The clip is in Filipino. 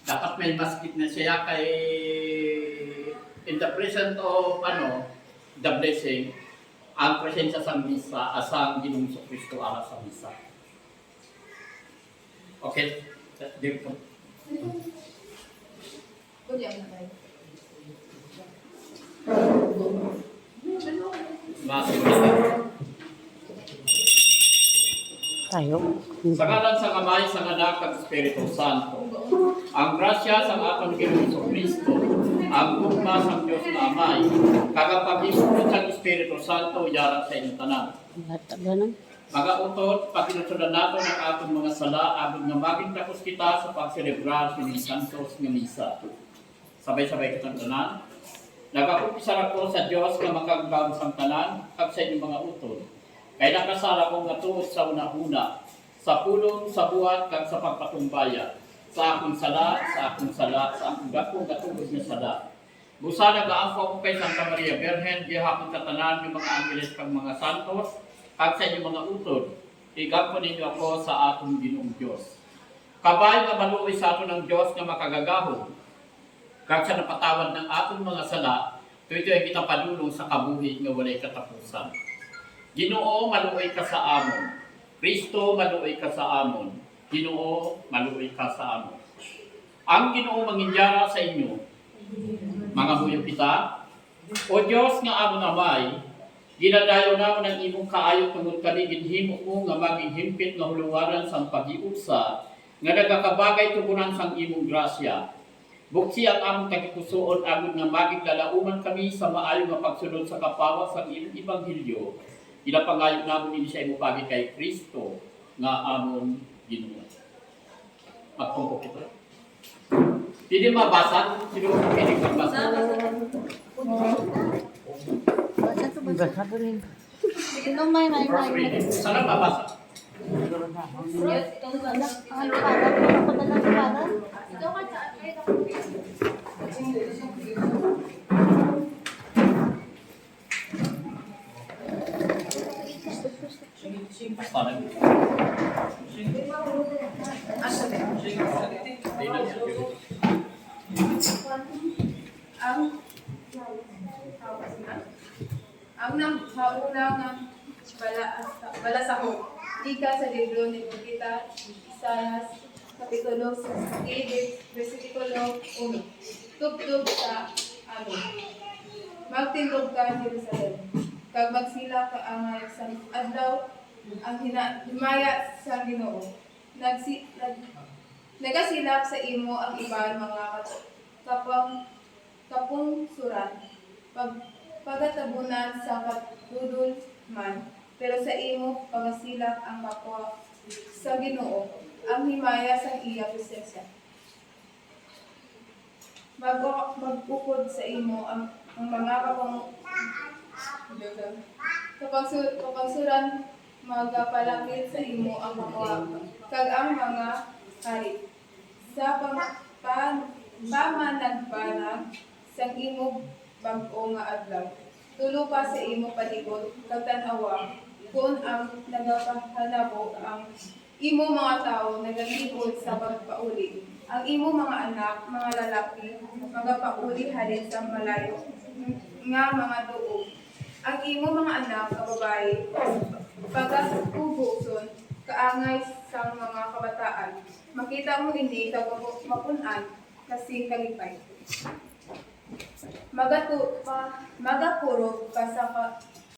dapat may basket na siya kay in the present of the blessing, ang presensya sa misa, asang Ginoong Kristo ala sa misa. Okay? Dear po. Tayo. Sa ngalan sa Kamay, sa Anak at Espiritu Santo, ang grasya sa atong Ginoong Kristo, ang pugma sa Diyos na Amay, kagapag-isip sa Espiritu Santo, yaran sa inyong tanan. Mga utot, pakinusulan nato ng atong mga sala, abot nga maging tapos kita sa pagselebrar sa mga santos nga misa. Sabay-sabay kitang tanan. Nagakumpisa ko sa Diyos nga makagbaon sa tanan, kag sa inyong mga utot. Kaya nakasala kong natuod sa una-una, sa pulong, sa buhat, kag sa pagpatumbaya, sa akong sala, sa akong sala, sa akong gatong na sala. Busa nag-aampo ko kay Santa Maria Virgen, gihapon katanan yung mga angeles kag mga santos, kag sa inyong mga utod, igapon ninyo ako sa atong Ginoong Diyos. Kabay nga maluoy sa aton ng Diyos nga makagagahon, kag sa napatawad ng atong mga sala, ito ay kita padulong sa kabuhi nga walay katapusan. Ginoo, maluoy ka sa amon. Kristo, maluoy ka sa amon. Ginoo, maluoy ka sa amon. Ang Ginoo manginjara sa inyo, mga buyo kita, o Diyos nga amon amay, ginadayo namon ang imong kaayo tungod kani ginhimo mo nga maging himpit nga hulungaran sang paghiusa nga nagakabagay tugunan sang imong grasya. Buksi ang among tagipusoon agud nga maging lalauman kami sa maayo nga pagsunod sa kapawa sang imong ebanghelyo. Ilapangayo namon ini sa imong pagi kay Kristo nga amon Ginoo. Magpungkok ito. Hindi mabasa, sino pwede magbasa? Basa ko rin. Sana mabasa. Ang nauna nga balasahon, ika sa libro ni Pagkita, Isayas, Kapitulo 68, versikulo 1. Tugtog sa amin. Magtindog ka, Jerusalem, kag magsila ka angay sa adlaw, ang himaya sa Ginoo. Nagasilap sa imo ang iban mga kapungsuran, pagatabunan sa katudol man, pero sa imo pagasilak ang kapwa sa Ginoo, ang himaya sa iya presensya. Magukod sa imo ang mga kapangsuran, magapalakit sa imo ang kapwa, kag ang mga hari. Sa pamanagbanag sang imo bag-o nga adlaw, tulo pa sa imo palibot, kag tan-awa, kung ang nagapahanabo ang imo mga tao nagalibot sa pagpauli. Ang imo mga anak, mga lalaki, magapauli halin sa malayo nga mga duog. Ang imo mga anak, kababae, pagkasubuson, kaangay sa mga kabataan. Makita mo ini kag mapunan kasi kalipay. Magapurog ka sa